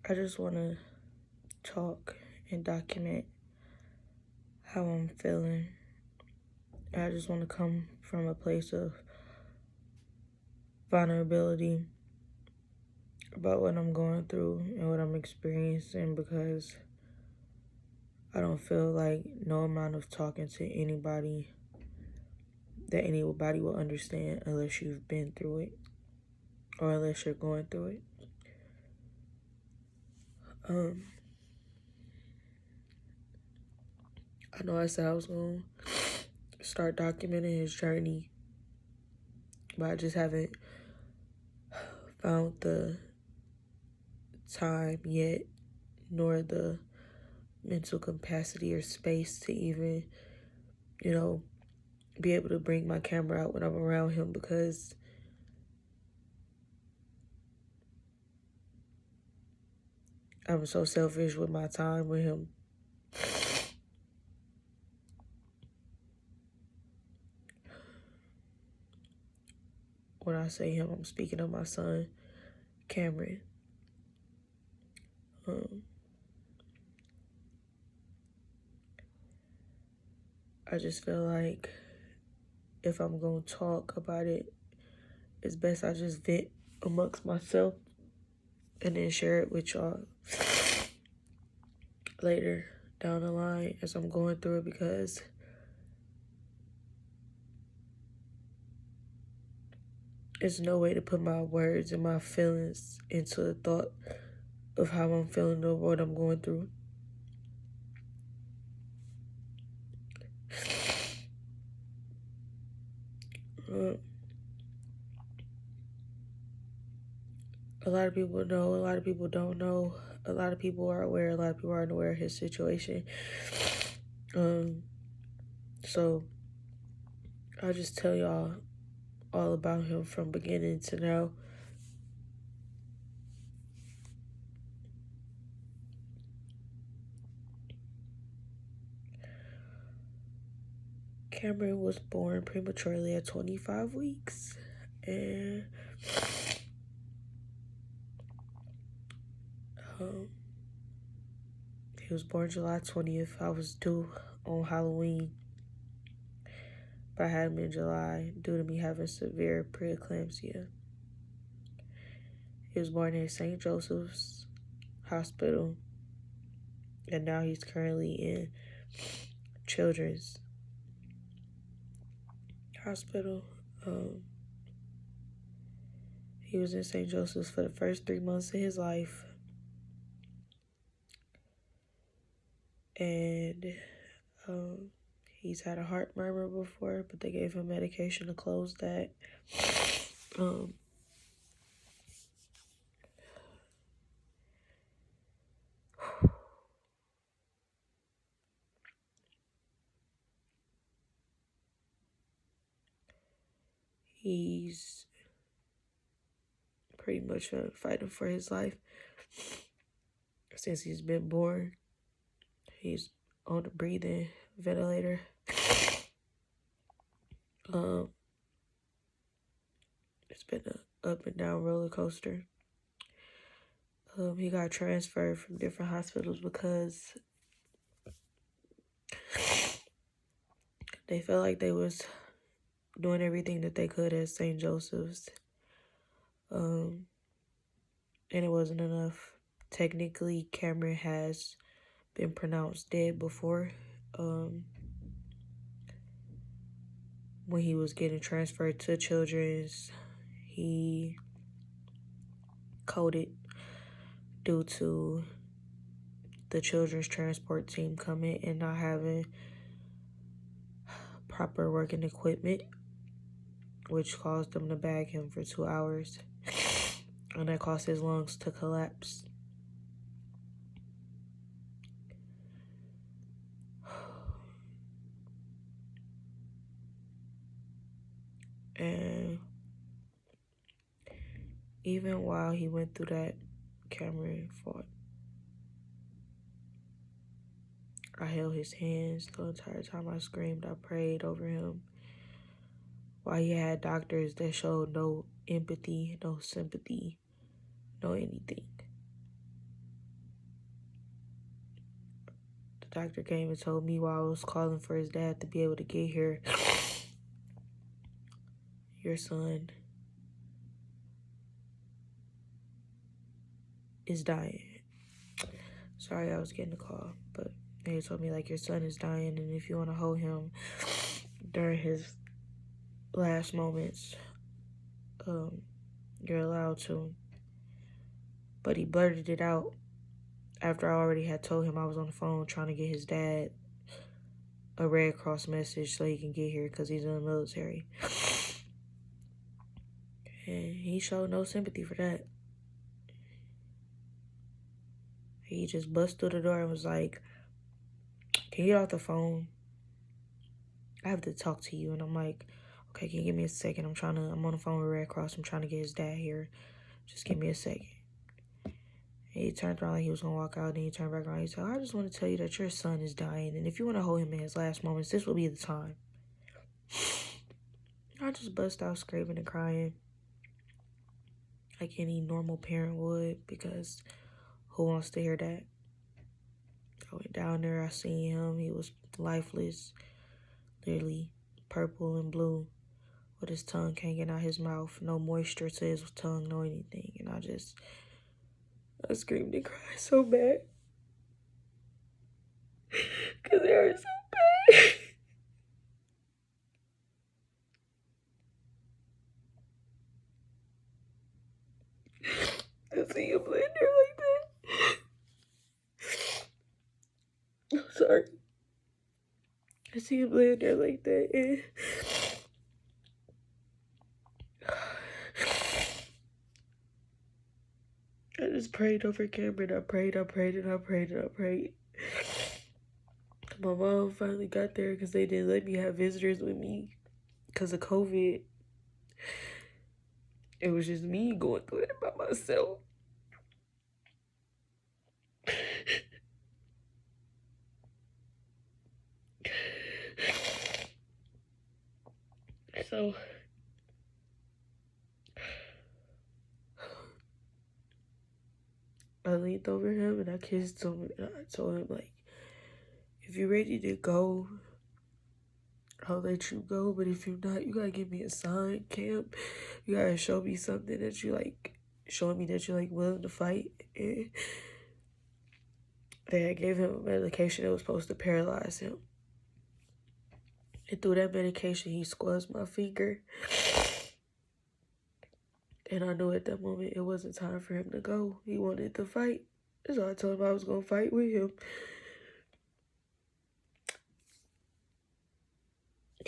I just want to talk and document how I'm feeling. I just want to come from a place of vulnerability about what I'm going through and what I'm experiencing, because I don't feel like no amount of talking to anybody that anybody will understand unless you've been through it or unless you're going through it. I know I said I was going to start documenting his journey, but I just haven't found the time yet, nor the mental capacity or space to even, be able to bring my camera out when I'm around him, because I'm so selfish with my time with him. When I say him, I'm speaking of my son, Kamran. I just feel like if I'm going to talk about it, it's best I just vent amongst myself and then share it with y'all later down the line as I'm going through it, because there's no way to put my words and my feelings into the thought of how I'm feeling or what I'm going through. A lot of people know, a lot of people don't know, a lot of people are aware, a lot of people aren't aware of his situation. So I'll just tell y'all all about him from beginning to now. Kamran was born prematurely at 25 weeks, and he was born July 20th. I was due on Halloween, but I had him in July due to me having severe preeclampsia. He was born in St. Joseph's Hospital, and now he's currently in Children's Hospital. He was in St. Joseph's for the first 3 months of his life, and he's had a heart murmur before, but they gave him medication to close that. He's pretty much been fighting for his life since he's been born. He's on the breathing ventilator. It's been an up and down roller coaster. He got transferred from different hospitals because they felt like they was doing everything that they could at St. Joseph's. And it wasn't enough. Technically, Kamran has been pronounced dead before. When he was getting transferred to Children's, he coded due to the Children's transport team coming and not having proper working equipment, which caused them to bag him for 2 hours, and that caused his lungs to collapse. And even while he went through that, Kamran fought. I held his hands the entire time. I screamed, I prayed over him. While he had doctors that showed no empathy, no sympathy, no anything. Doctor came and told me while I was calling for his dad to be able to get here, your son is dying. Sorry I was getting a call, but they told me, like, your son is dying, and if you want to hold him during his last moments, you're allowed to. But he blurted it out after I already had told him I was on the phone trying to get his dad a Red Cross message so he can get here because he's in the military. And he showed no sympathy for that. He just busted through the door and was like, can you get off the phone? I have to talk to you. And I'm like, okay, can you give me a second? I'm on the phone with Red Cross. I'm trying to get his dad here. Just give me a second. And he turned around like he was going to walk out. And he turned back around. He said, I just want to tell you that your son is dying. And if you want to hold him in his last moments, this will be the time. I just bust out screaming and crying like any normal parent would, because who wants to hear that? I went down there. I seen him. He was lifeless, literally purple and blue, with his tongue hanging out his mouth, no moisture to his tongue, no anything. And I screamed and cried so bad. Because they were so bad. I see him laying there like that. I'm sorry. I see him laying there like that, and I just prayed over Kamran. I prayed. My mom finally got there because they didn't let me have visitors with me because of COVID. It was just me going through it by myself. So I leaned over him and I kissed him, and I told him, like, if you're ready to go, I'll let you go. But if you're not, you gotta give me a sign, Camp. You gotta show me something that you like, showing me that you're like willing to fight. And they had gave him a medication that was supposed to paralyze him. And through that medication, he squeezed my finger. And I knew at that moment it wasn't time for him to go. He wanted to fight. So I told him I was gonna fight with him.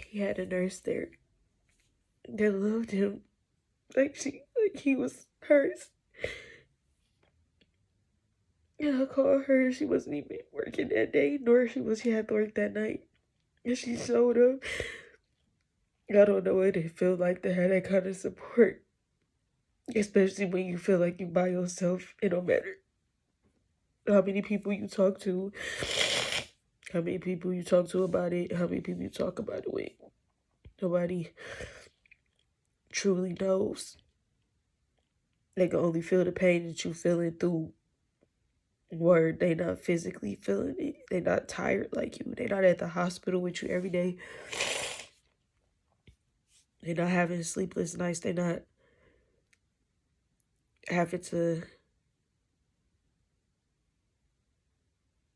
He had a nurse there that loved him like he was hers. And I called her. She wasn't even working that day, nor she had to work that night. And she showed up. I don't know what it feels like to have that kind of support, especially when you feel like you by yourself. It don't matter how many people you talk to, how many people you talk to about it, how many people you talk about it with. Nobody truly knows. They can only feel the pain that you feeling through word. They not physically feeling it. They not tired like you. They not at the hospital with you every day. They not having sleepless nights. They not having to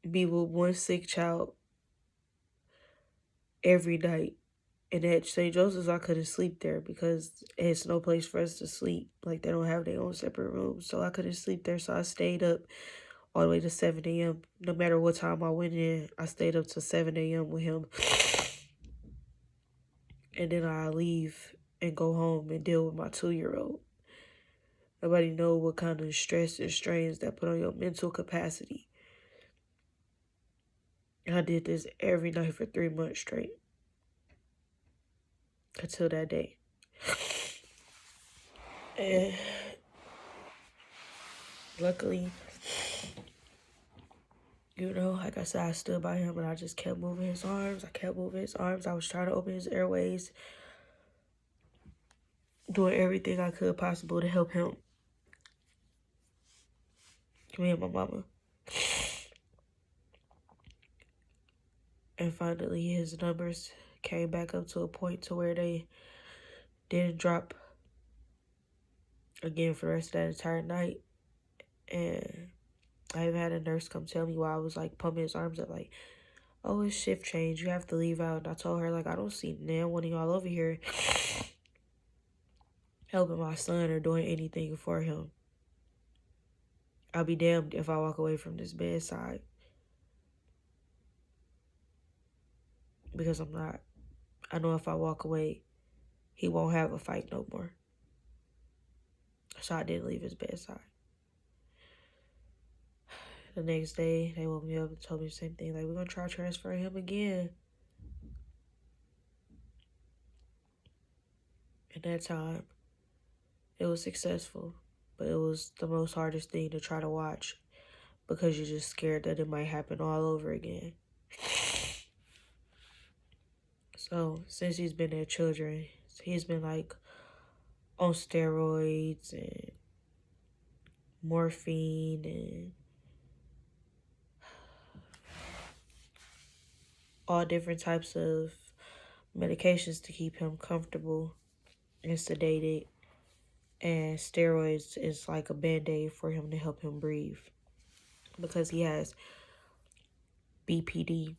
be with one sick child every night. And at St. Joseph's, I couldn't sleep there because it's no place for us to sleep. Like, they don't have their own separate rooms. So I couldn't sleep there. So I stayed up all the way to 7 a.m. No matter what time I went in, I stayed up to 7 a.m. with him. And then I leave and go home and deal with my 2-year-old. Nobody know what kind of stress and strains that put on your mental capacity. I did this every night for 3 months straight. Until that day. And luckily, you know, like I said, I stood by him and I just kept moving his arms. I was trying to open his airways. Doing everything I could possible to help him. Me and my mama. And finally, his numbers came back up to a point to where they didn't drop again for the rest of that entire night. And I even had a nurse come tell me while I was like pumping his arms up, like, oh, it's shift change. You have to leave out. And I told her, like, I don't see one of y'all over here helping my son or doing anything for him. I'll be damned if I walk away from this bedside. Because I'm not. I know if I walk away, he won't have a fight no more. So I didn't leave his bedside. The next day, they woke me up and told me the same thing. Like, we're going to try transferring him again. And that time, it was successful. But it was the most hardest thing to try to watch. Because you're just scared that it might happen all over again. So, since he's been at Children, he's been, like, on steroids and morphine and all different types of medications to keep him comfortable and sedated. And steroids is like a band-aid for him to help him breathe. Because he has BPD,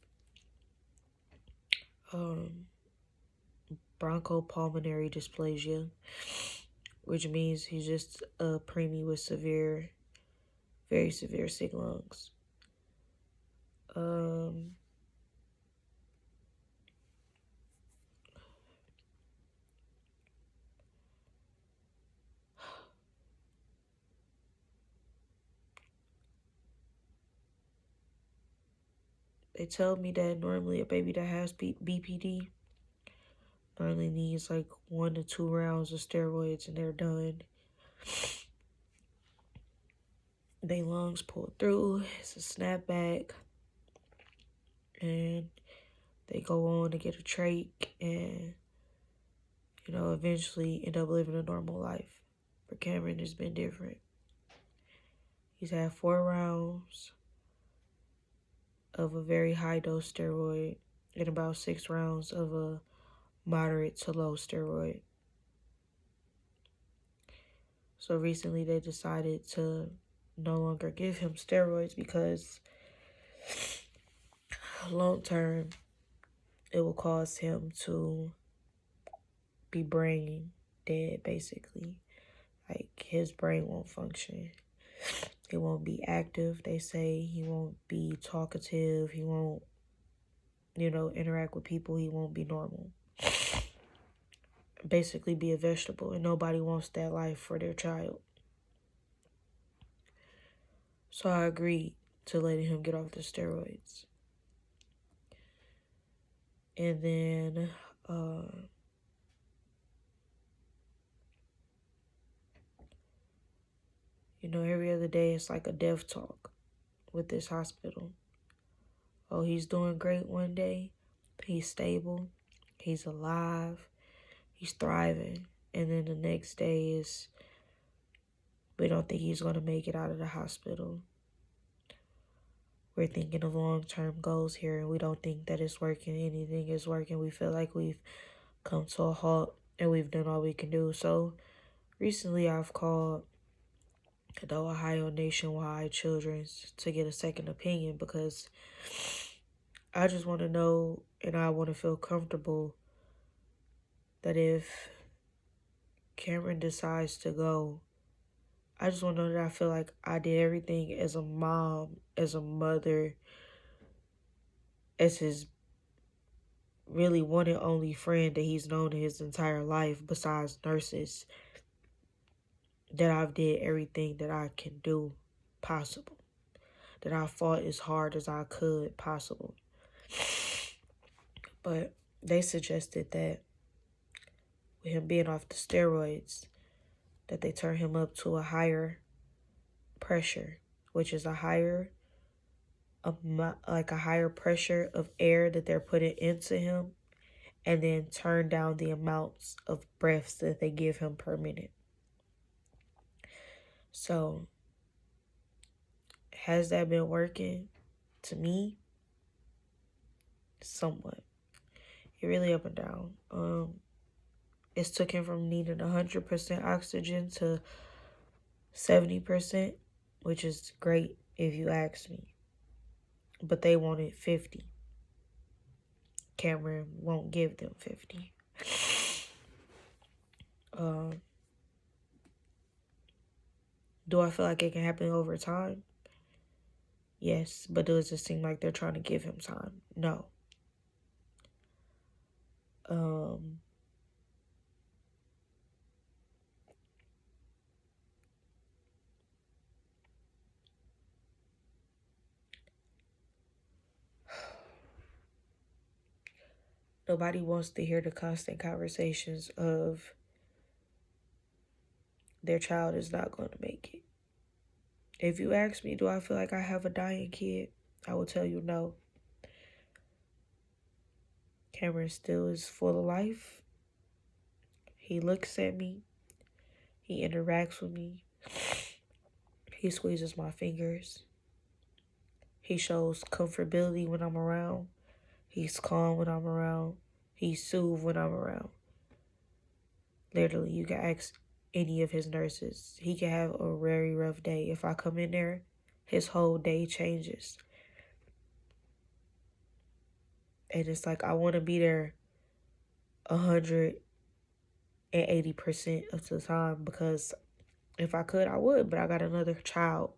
bronchopulmonary dysplasia, which means he's just a preemie with very severe sick lungs. They tell me that normally a baby that has BPD normally needs like 1 to 2 rounds of steroids and they're done. They lungs pull through, it's a snapback, and they go on to get a trach and, eventually end up living a normal life. For Kamran, it's been different. He's had 4 rounds of a very high dose steroid and about 6 rounds of a moderate to low steroid. So recently they decided to no longer give him steroids because long term it will cause him to be brain dead, basically. Like, his brain won't function. It won't be active, they say. He won't be talkative. He won't, interact with people. He won't be normal. Basically be a vegetable, and nobody wants that life for their child. So I agreed to letting him get off the steroids. And then, every other day it's like a death talk with this hospital. Oh, he's doing great one day. He's stable. He's alive. He's thriving. And then the next day is, we don't think he's going to make it out of the hospital. We're thinking of long-term goals here, and we don't think that it's working. Anything is working. We feel like we've come to a halt, and we've done all we can do. So recently I've called the Ohio Nationwide Children's to get a second opinion, because I just want to know, and I want to feel comfortable that if Kamran decides to go, I just want to know that I feel like I did everything as a mom, as a mother, as his really one and only friend that he's known his entire life besides nurses, that I've did everything that I can do possible, that I fought as hard as I could possible. But they suggested that with him being off the steroids, that they turn him up to a higher pressure, which is a higher pressure of air that they're putting into him, and then turn down the amounts of breaths that they give him per minute. So, has that been working? To me, somewhat. It really up and down. It's took him from needing 100% oxygen to 70%, which is great if you ask me. But they wanted 50. Cameron won't give them 50. Do I feel like it can happen over time? Yes, but does it seem like they're trying to give him time? No. Nobody wants to hear the constant conversations of their child is not going to make it. If you ask me, do I feel like I have a dying kid? I will tell you no. Cameron still is full of life. He looks at me. He interacts with me. He squeezes my fingers. He shows comfortability when I'm around. He's calm when I'm around. He's soothed when I'm around. Literally, you can ask any of his nurses. He can have a very rough day. If I come in there, his whole day changes. And it's like I want to be there 180% of the time, because if I could, I would. But I got another child,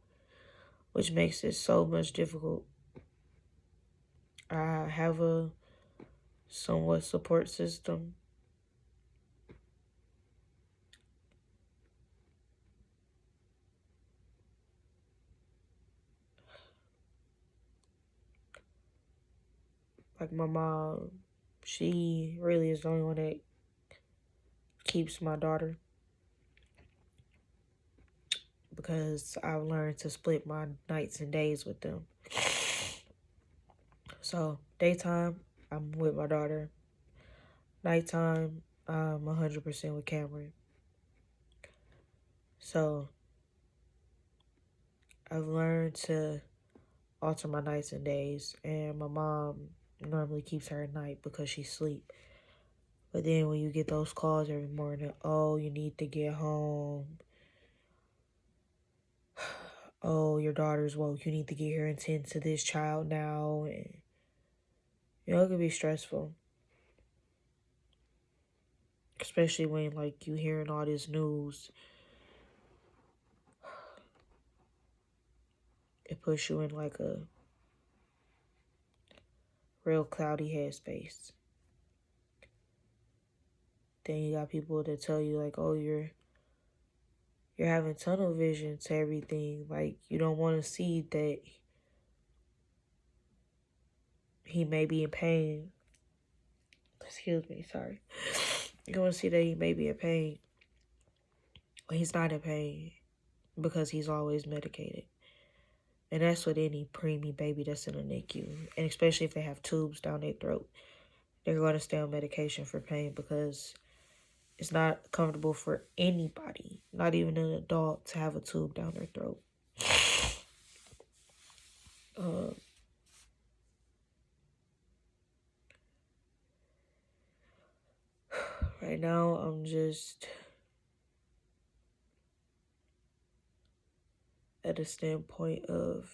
which makes it so much difficult. I have a somewhat support system. Like my mom, she really is the only one that keeps my daughter, because I've learned to split my nights and days with them. So daytime, I'm with my daughter. Nighttime, I'm 100% with Cameron. So I've learned to alter my nights and days, and my mom normally keeps her at night because she sleep. But then when you get those calls every morning, oh, you need to get home. Oh, your daughter's woke. You need to get here and tend to this child now. And, it can be stressful. Especially when, like, you hearing all this news. It puts you in, like, a real cloudy headspace. Then you got people that tell you, like, oh, you're having tunnel vision to everything. Like, you don't want to see that he may be in pain. Excuse me, sorry. You don't want to see that he may be in pain. But he's not in pain because he's always medicated. And that's with any preemie baby that's in a NICU. And especially if they have tubes down their throat. They're going to stay on medication for pain because it's not comfortable for anybody, not even an adult, to have a tube down their throat. Right now, I'm just at a standpoint of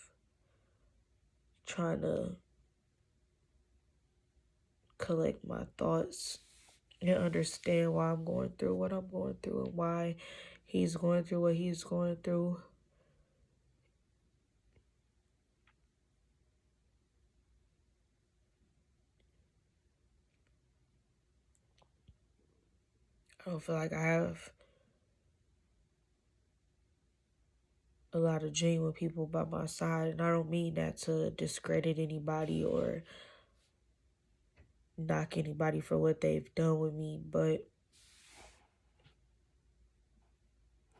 trying to collect my thoughts and understand why I'm going through what I'm going through and why he's going through what he's going through. I don't feel like I have a lot of genuine people by my side, and I don't mean that to discredit anybody or knock anybody for what they've done with me, but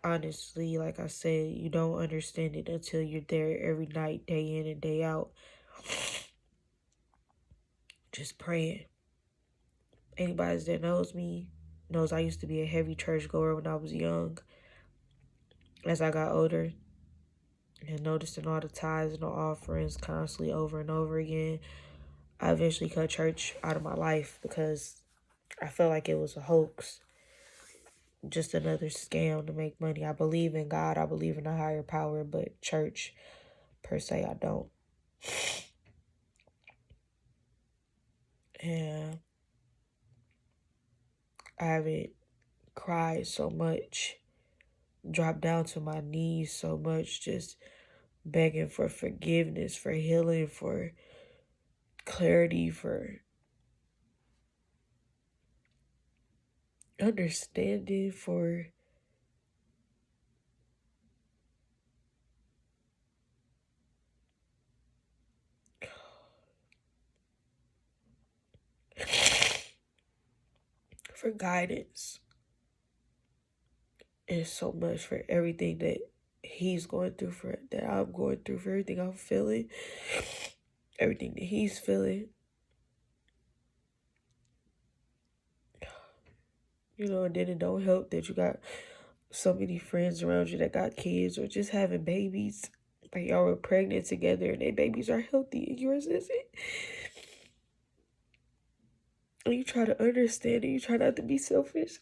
honestly, like I said, you don't understand it until you're there every night, day in and day out, just praying. Anybody that knows me knows I used to be a heavy churchgoer when I was young. As I got older and noticing all the tithes and the offerings constantly over and over again, I eventually cut church out of my life because I felt like it was a hoax, just another scam to make money. I believe in God, I believe in a higher power, but church per se, I don't. And I haven't cried so much, dropped down to my knees so much, just begging for forgiveness, for healing, for clarity, for understanding, for guidance, and so much for everything that he's going through, for that I'm going through, for everything I'm feeling, everything that he's feeling. You know, and then it don't help that you got so many friends around you that got kids or just having babies. Like y'all were pregnant together and their babies are healthy and yours isn't. And you try to understand and you try not to be selfish.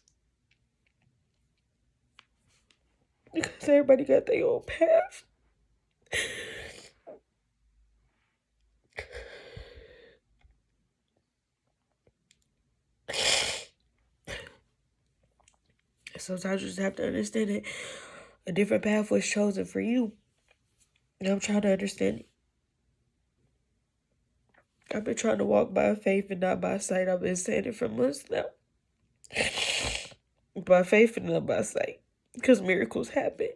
Because everybody got their own path. Sometimes you just have to understand that a different path was chosen for you. And I'm trying to understand it. I've been trying to walk by faith and not by sight. I've been saying it for months now. By faith and not by sight. Because miracles happen.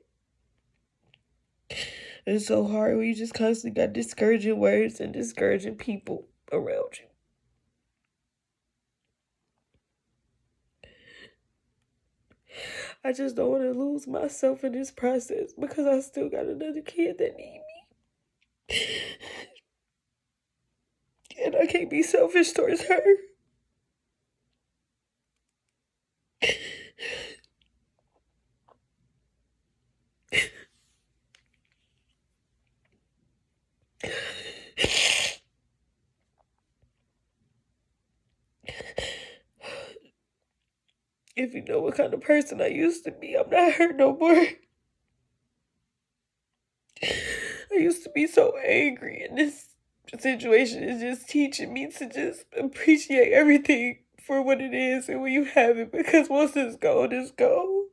It's so hard when you just constantly got discouraging words and discouraging people around you. I just don't want to lose myself in this process because I still got another kid that need me. And I can't be selfish towards her. If you know what kind of person I used to be, I'm not her no more. I used to be so angry, and this situation is just teaching me to just appreciate everything for what it is and when you have it, because once it's gone, it's gone.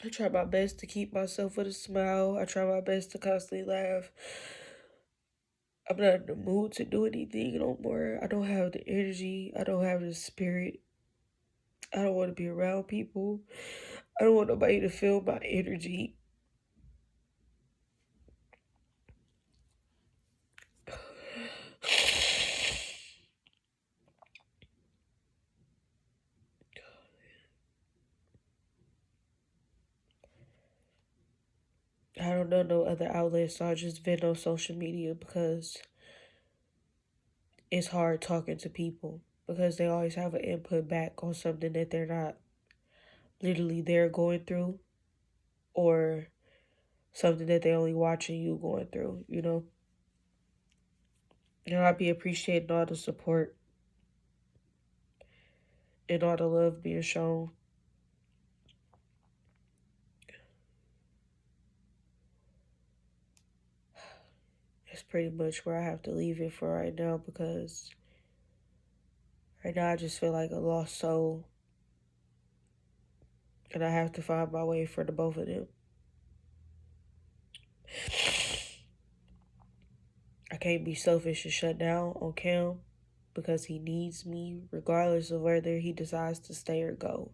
I try my best to keep myself with a smile. I try my best to constantly laugh. I'm not in the mood to do anything no more. I don't have the energy. I don't have the spirit. I don't want to be around people. I don't want nobody to feel my energy. I don't know no other outlets, so I just vent on social media because it's hard talking to people because they always have an input back on something that they're not literally there going through, or something that they only watching you going through, you know? And I'd be appreciating all the support and all the love being shown. That's pretty much where I have to leave it for right now, because right now I just feel like a lost soul. And I have to find my way for the both of them. I can't be selfish and shut down on Cam because he needs me regardless of whether he decides to stay or go.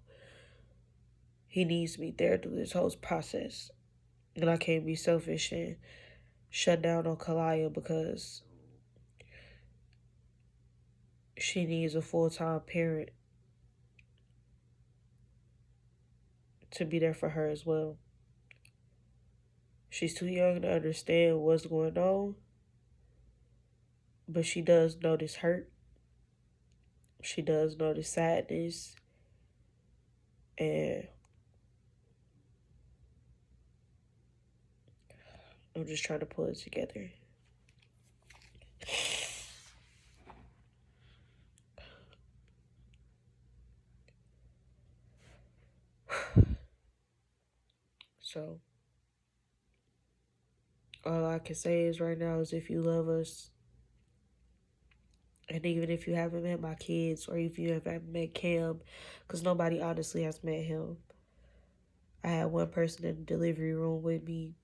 He needs me there through this whole process. And I can't be selfish and shut down on Kalaya because she needs a full-time parent to be there for her as well. She's too young to understand what's going on, but she does notice hurt. She does notice sadness. And I'm just trying to pull it together. So, all I can say is right now is if you love us, and even if you haven't met my kids, or if you haven't met Cam, because nobody honestly has met him. I had one person in the delivery room with me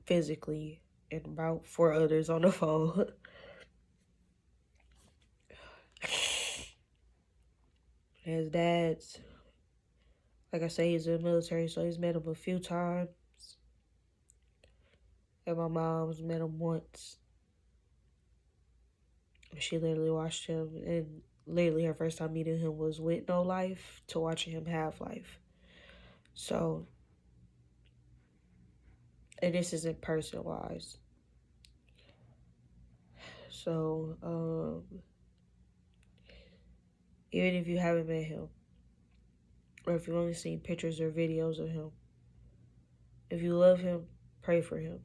physically, and about 4 others on the phone. His dad's, like I say, he's in the military, so he's met him a few times. And my mom's met him once. She literally watched him, and literally her first time meeting him was with no life to watching him have life. So, and this isn't personalized. So, even if you haven't met him, or if you've only seen pictures or videos of him, if you love him, pray for him.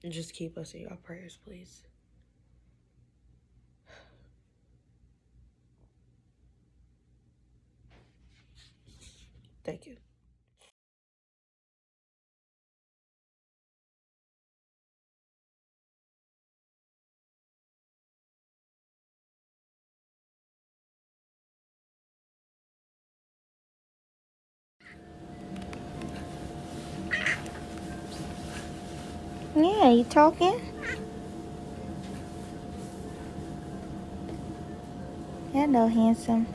And just keep us in your prayers, please. Thank you. Yeah, you talking? Hello, handsome.